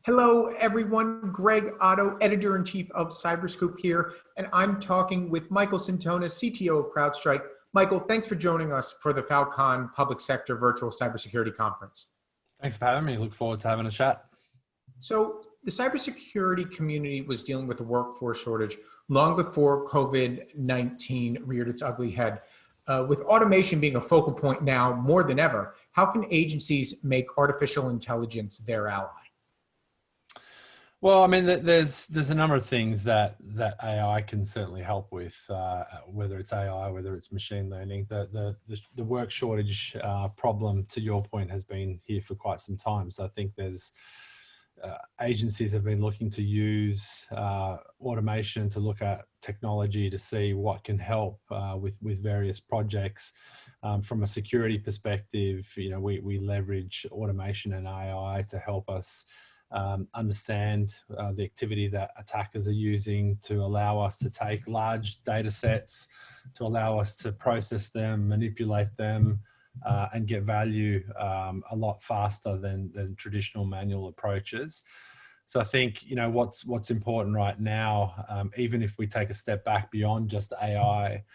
Hello, everyone. Greg Otto, Editor-in-Chief of Cyberscoop here, and I'm talking with Michael Sentonas, CTO of Crowdstrike. Michael, thanks for joining us for the Fal.Con Public Sector Virtual Cybersecurity Conference. Thanks for having me. Look forward to having a chat. So the cybersecurity community was dealing with a workforce shortage long before COVID-19 reared its ugly head. With automation being a focal point now more than ever, how can agencies make artificial intelligence their ally? Well, I mean, there's a number of things that AI can certainly help with, whether it's AI, whether it's machine learning. The work shortage problem, to your point, has been here for quite some time. So I think there's agencies have been looking to use automation to look at technology to see what can help with various projects. From a security perspective, we leverage automation and AI to help us understand the activity that attackers are using to allow us to take large data sets, to allow us to process them, manipulate them, and get value a lot faster than traditional manual approaches. So I think, what's important right now, even if we take a step back beyond just AI,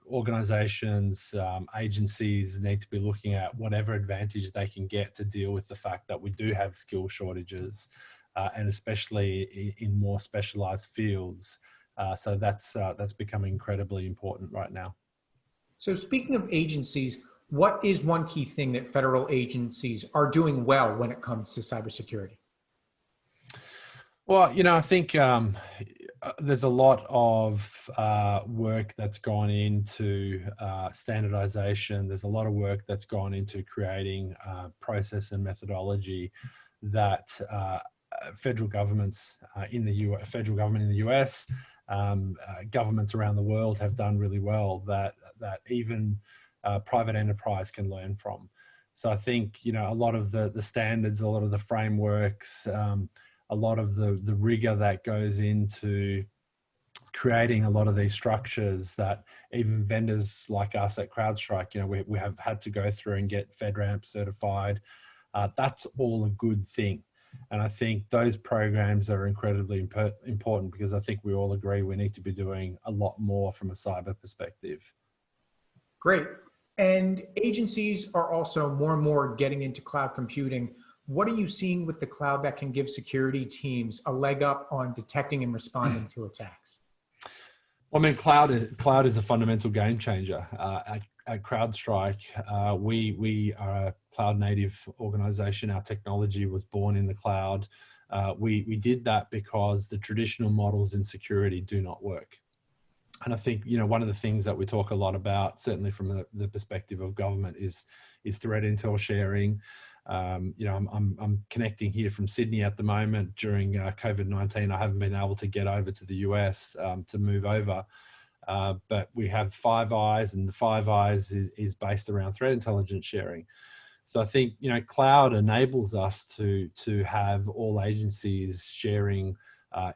organizations, agencies need to be looking at whatever advantage they can get to deal with the fact that we do have skill shortages, and especially in more specialized fields. So that's becoming incredibly important right now. So speaking of agencies, what is one key thing that federal agencies are doing well when it comes to cybersecurity? Well, I think there's a lot of work that's gone into standardization. There's a lot of work that's gone into creating process and methodology that federal governments federal government in the US, governments around the world have done really well that even private enterprise can learn from. So I think, a lot of the standards, a lot of the frameworks, a lot of the rigor that goes into creating a lot of these structures that even vendors like us at CrowdStrike, we have had to go through and get FedRAMP certified. That's all a good thing. And I think those programs are incredibly important because I think we all agree we need to be doing a lot more from a cyber perspective. Great. And agencies are also more and more getting into cloud computing. What are you seeing with the cloud that can give security teams a leg up on detecting and responding to attacks? Well, I mean, cloud is a fundamental game changer. At CrowdStrike, we are a cloud native organization. Our technology was born in the cloud. We did that because the traditional models in security do not work. And I think, one of the things that we talk a lot about, certainly from the perspective of government, is threat intel sharing. I'm connecting here from Sydney at the moment. During COVID-19, I haven't been able to get over to the US to move over. But we have Five Eyes, and the Five Eyes is based around threat intelligence sharing. So I think, cloud enables us to have all agencies sharing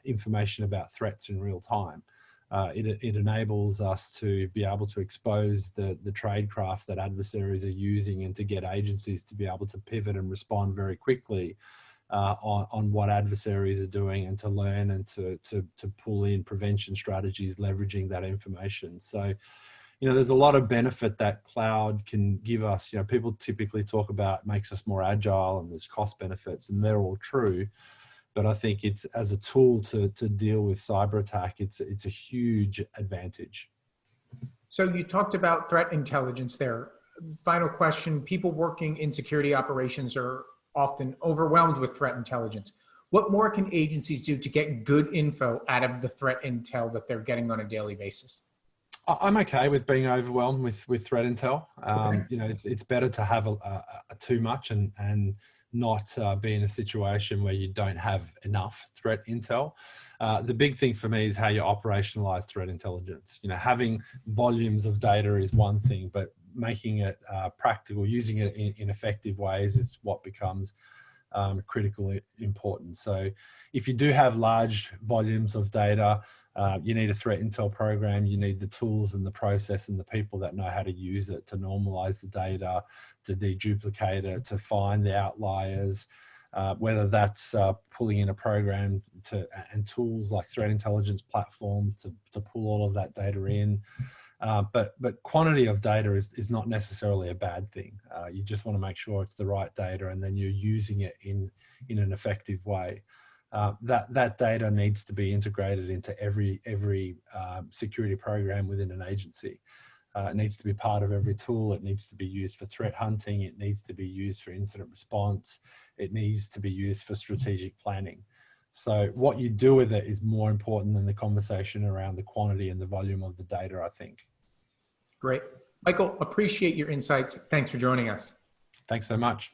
information about threats in real time. It enables us to be able to expose the tradecraft that adversaries are using and to get agencies to be able to pivot and respond very quickly on what adversaries are doing, and to learn and to pull in prevention strategies leveraging that information. So, there's a lot of benefit that cloud can give us. People typically talk about makes us more agile and there's cost benefits, and they're all true. But I think it's, as a tool to deal with cyber attack, it's a huge advantage. So you talked about threat intelligence there. Final question, people working in security operations are often overwhelmed with threat intelligence. What more can agencies do to get good info out of the threat intel that they're getting on a daily basis? I'm okay with being overwhelmed with threat intel. Okay. It's better to have a too much and not be in a situation where you don't have enough threat intel. The big thing for me is how you operationalize threat intelligence. Having volumes of data is one thing, but making it practical, using it in effective ways is what becomes critically important. So if you do have large volumes of data, you need a threat intel program, you need the tools and the process and the people that know how to use it to normalize the data, to deduplicate it, to find the outliers, whether that's pulling in a program and tools like threat intelligence platform to pull all of that data in. But quantity of data is not necessarily a bad thing. You just want to make sure it's the right data, and then you're using it in an effective way. That data needs to be integrated into every security program within an agency. It needs to be part of every tool. It needs to be used for threat hunting. It needs to be used for incident response. It needs to be used for strategic planning. So what you do with it is more important than the conversation around the quantity and the volume of the data, I think. Great. Michael, appreciate your insights. Thanks for joining us. Thanks so much.